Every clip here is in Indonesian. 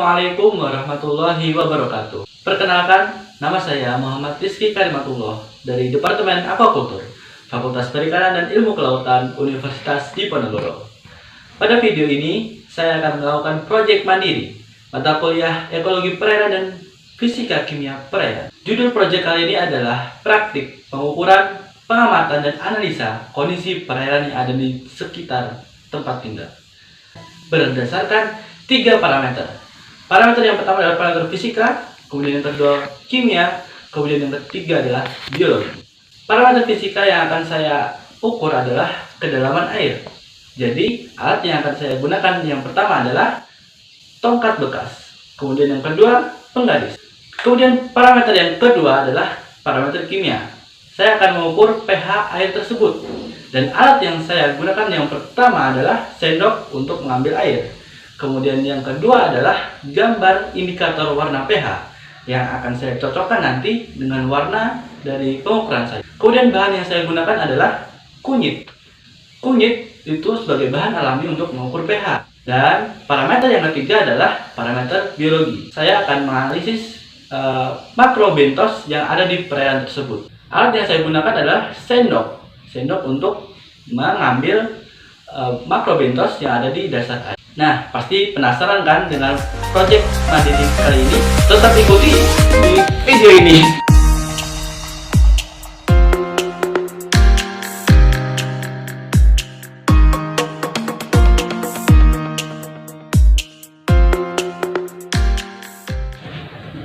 Assalamualaikum warahmatullahi wabarakatuh. Perkenalkan, nama saya Muhammad Rizky Karimatullah dari Departemen Aquaculture, Fakultas Perikanan dan Ilmu Kelautan Universitas Diponegoro. Pada video ini, saya akan melakukan proyek mandiri mata kuliah Ekologi Perairan dan Fisika Kimia Perairan. Judul proyek kali ini adalah Praktik Pengukuran, Pengamatan dan Analisa Kondisi Perairan yang ada di sekitar tempat tinggal berdasarkan 3 parameter. Parameter yang pertama adalah parameter fisika, kemudian yang kedua kimia, kemudian yang ketiga adalah biologi. Parameter fisika yang akan saya ukur adalah kedalaman air. Jadi, alat yang akan saya gunakan yang pertama adalah tongkat bekas, kemudian yang kedua penggaris. Kemudian parameter yang kedua adalah parameter kimia. Saya akan mengukur pH air tersebut. Dan alat yang saya gunakan yang pertama adalah sendok untuk mengambil air. Kemudian yang kedua adalah gambar indikator warna pH yang akan saya cocokkan nanti dengan warna dari pengukuran saya. Kemudian bahan yang saya gunakan adalah kunyit. Kunyit itu sebagai bahan alami untuk mengukur pH. Dan parameter yang ketiga adalah parameter biologi. Saya akan menganalisis makrobentos yang ada di perairan tersebut. Alat yang saya gunakan adalah sendok. Sendok untuk mengambil makrobentos yang ada di dasar air. Nah, pasti penasaran kan dengan proyek mandiri kali ini? Tetap ikuti di video ini.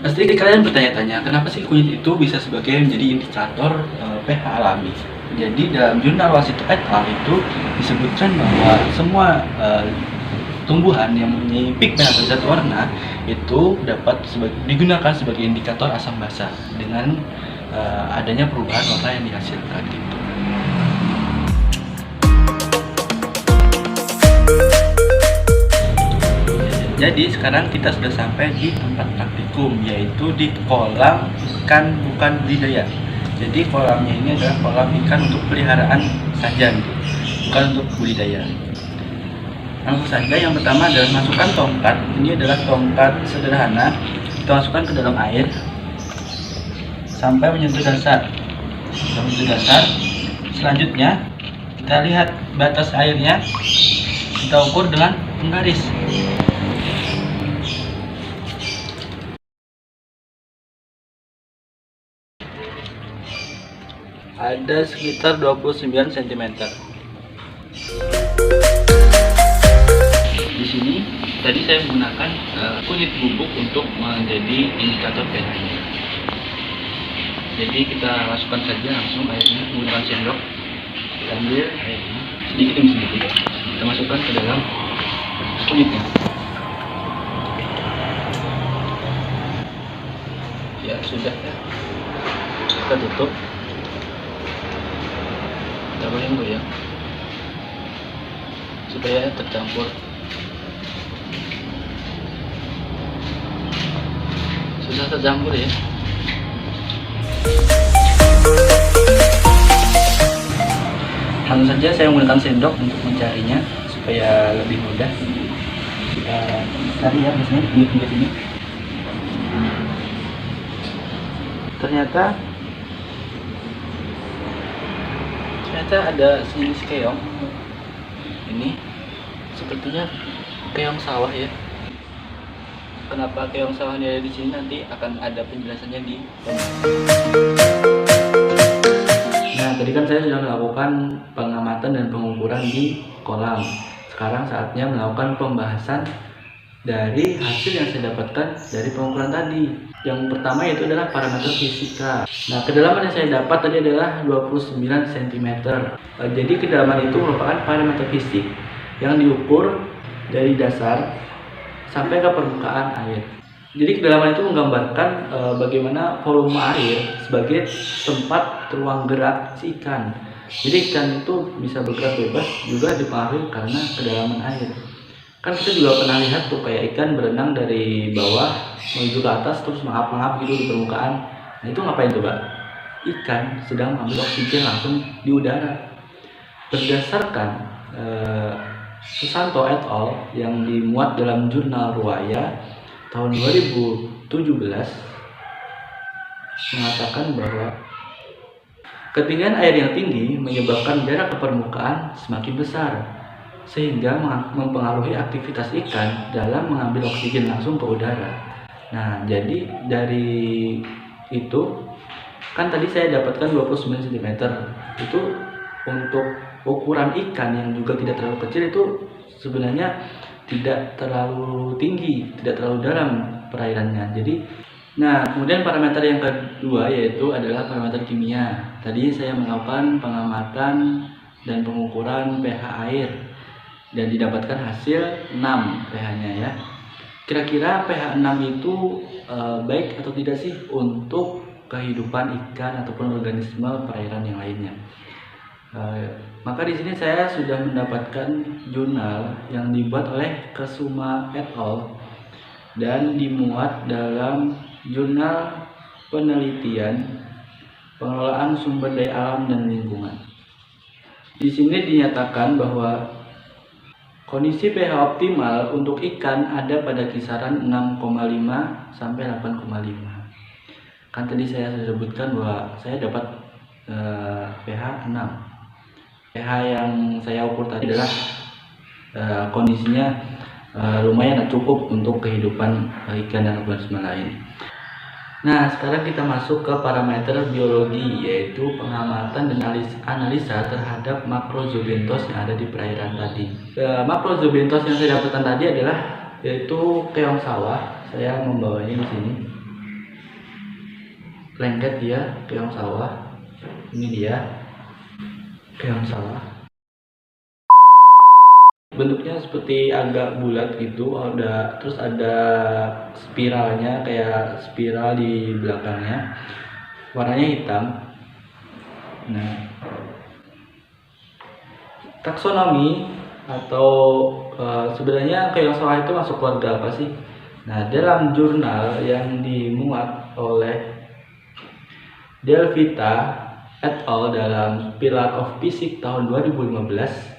Pasti kalian bertanya-tanya, kenapa sih kunyit itu bisa sebagai menjadi indikator pH alami? Jadi dalam jurnal Wasito et al. Itu disebutkan bahwa semua tumbuhan yang mempunyai pigmen atau zat warna itu dapat digunakan sebagai indikator asam basa dengan adanya perubahan warna yang dihasilkan gitu. Jadi sekarang kita sudah sampai di tempat praktikum, yaitu di kolam ikan bukan budidaya. Jadi kolamnya ini adalah kolam ikan untuk peliharaan saja, bukan untuk budidaya. Langsung saja, yang pertama adalah masukkan tongkat. Ini adalah tongkat sederhana. Kita masukkan ke dalam air sampai menyentuh dasar. Sampai menyentuh dasar. Selanjutnya kita lihat batas airnya. Kita ukur dengan penggaris. Ada sekitar 29 cm. Di sini tadi saya menggunakan kunyit bubuk untuk menjadi indikator pH-nya. Jadi kita masukkan saja langsung airnya menggunakan sendok. Kita ambil airnya sedikit demi sedikit. Kita masukkan ke dalam kunyitnya. Ya sudah ya. Kita tutup. Kita goyang-goyang supaya tercampur. Sudah tercampur ya. Langsung saja saya menggunakan sendok untuk mencarinya supaya lebih mudah. Kita cari ya, biasanya di pinggir sini. Ternyata ada sejenis keong. Ini sepertinya keong sawah ya. Kenapa keong sawah ini ada di sini, nanti akan ada penjelasannya di Nah, tadi kan saya sudah melakukan pengamatan dan pengukuran di kolam. Sekarang saatnya melakukan pembahasan dari hasil yang saya dapatkan dari pengukuran tadi. Yang pertama yaitu adalah parameter fisika. Nah, kedalaman yang saya dapat tadi adalah 29 cm. Jadi kedalaman itu merupakan parameter fisik yang diukur dari dasar sampai ke permukaan air. Jadi kedalaman itu menggambarkan bagaimana volume air sebagai tempat ruang gerak si ikan. Jadi ikan itu bisa bergerak bebas juga dipengaruhi karena kedalaman air. Kan kita juga pernah lihat tuh kayak ikan berenang dari bawah menuju ke atas terus mengap-ngap gitu di permukaan. Nah, itu ngapain coba? Ikan sedang mengambil oksigen langsung di udara. Berdasarkan Susanto et al. Yang dimuat dalam jurnal Ruwaya, tahun 2017 mengatakan bahwa ketinggian air yang tinggi menyebabkan jarak ke permukaan semakin besar, sehingga mempengaruhi aktivitas ikan dalam mengambil oksigen langsung ke udara. Nah, jadi dari itu kan tadi saya dapatkan 29 cm. Itu untuk ukuran ikan yang juga tidak terlalu kecil, itu sebenarnya tidak terlalu tinggi, tidak terlalu dalam perairannya. Jadi, nah kemudian parameter yang kedua yaitu adalah parameter kimia. Tadi saya melakukan pengamatan dan pengukuran pH air dan didapatkan hasil 6 pH-nya ya. Kira-kira pH 6 itu baik atau tidak sih untuk kehidupan ikan ataupun organisme perairan yang lainnya? Maka di sini saya sudah mendapatkan jurnal yang dibuat oleh Kesuma et al. Dan dimuat dalam Jurnal Penelitian Pengelolaan Sumber Daya Alam dan Lingkungan. Di sini dinyatakan bahwa kondisi pH optimal untuk ikan ada pada kisaran 6,5 sampai 8,5. Kan tadi saya sudah sebutkan bahwa saya dapat pH 6. pH yang saya ukur tadi adalah kondisinya lumayan cukup untuk kehidupan ikan dan organisme lain. Nah, sekarang kita masuk ke parameter biologi, yaitu pengamatan dan analisa terhadap makrozoobentos yang ada di perairan tadi. Makrozoobentos yang saya dapatkan tadi adalah yaitu keong sawah. Saya membawanya di sini. Lengket dia, keong sawah. Ini dia, keong sawah. Bentuknya seperti agak bulat gitu, terus ada spiralnya, kayak spiral di belakangnya, warnanya hitam. Nah, taksonomi atau sebenarnya keong sawah itu masuk keluarga apa sih? Nah, dalam jurnal yang dimuat oleh Delvita et al. Dalam Pillar of Physics tahun 2015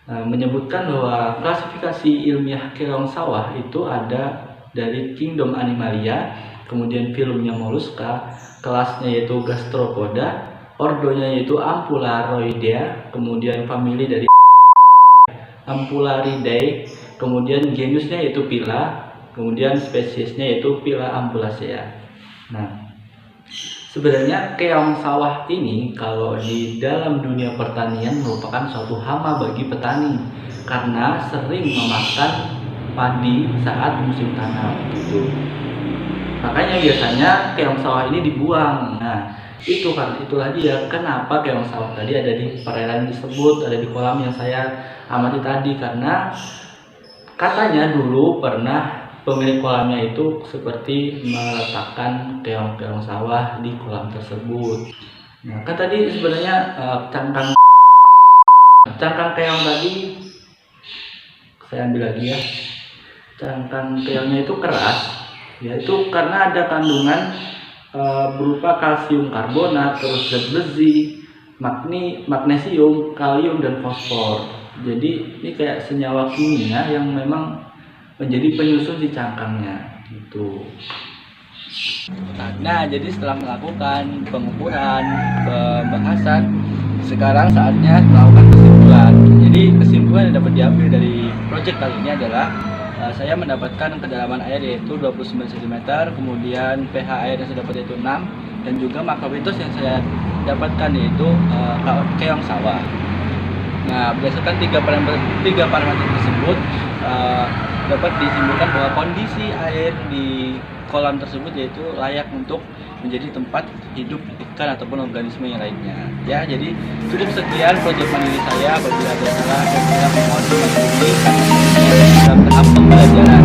menyebutkan bahwa klasifikasi ilmiah keong sawah itu ada dari Kingdom Animalia, kemudian filumnya Mollusca, kelasnya yaitu Gastropoda, ordonya yaitu Ampullaroidea, kemudian famili dari Ampullaridae, kemudian genusnya yaitu Pila, kemudian spesiesnya yaitu Pila ampullacea. Nah, sebenarnya keong sawah ini kalau di dalam dunia pertanian merupakan suatu hama bagi petani karena sering memakan padi saat musim tanam gitu. Makanya biasanya keong sawah ini dibuang. Nah, itulah dia kenapa keong sawah tadi ada di perairan tersebut, ada di kolam yang saya amati tadi, karena katanya dulu pernah pemilik kolamnya itu seperti meletakkan keong-keong sawah di kolam tersebut. Nah, kan tadi sebenarnya cangkang keong tadi saya ambil lagi ya. Cangkang keongnya itu keras, yaitu karena ada kandungan berupa kalsium karbonat, terus zat besi, magnesium, kalium dan fosfor. Jadi ini kayak senyawa kimia yang memang menjadi penyusun di cangkangnya gitu. Nah, jadi setelah melakukan pengukuran, pembahasan, sekarang saatnya melakukan kesimpulan. Jadi kesimpulan yang dapat diambil dari proyek kali ini adalah saya mendapatkan kedalaman air yaitu 29 cm, kemudian pH air yang saya dapat yaitu 6, dan juga makrobiotos yang saya dapatkan yaitu keong sawah. Nah, berdasarkan tiga parameter tersebut dapat disimpulkan bahwa kondisi air di kolam tersebut yaitu layak untuk menjadi tempat hidup ikan ataupun organisme yang lainnya. Ya, jadi cukup sekian proyek mandiri saya. Apabila ada salah, saya mohon dimaklumi karena dalam tahap pembelajaran.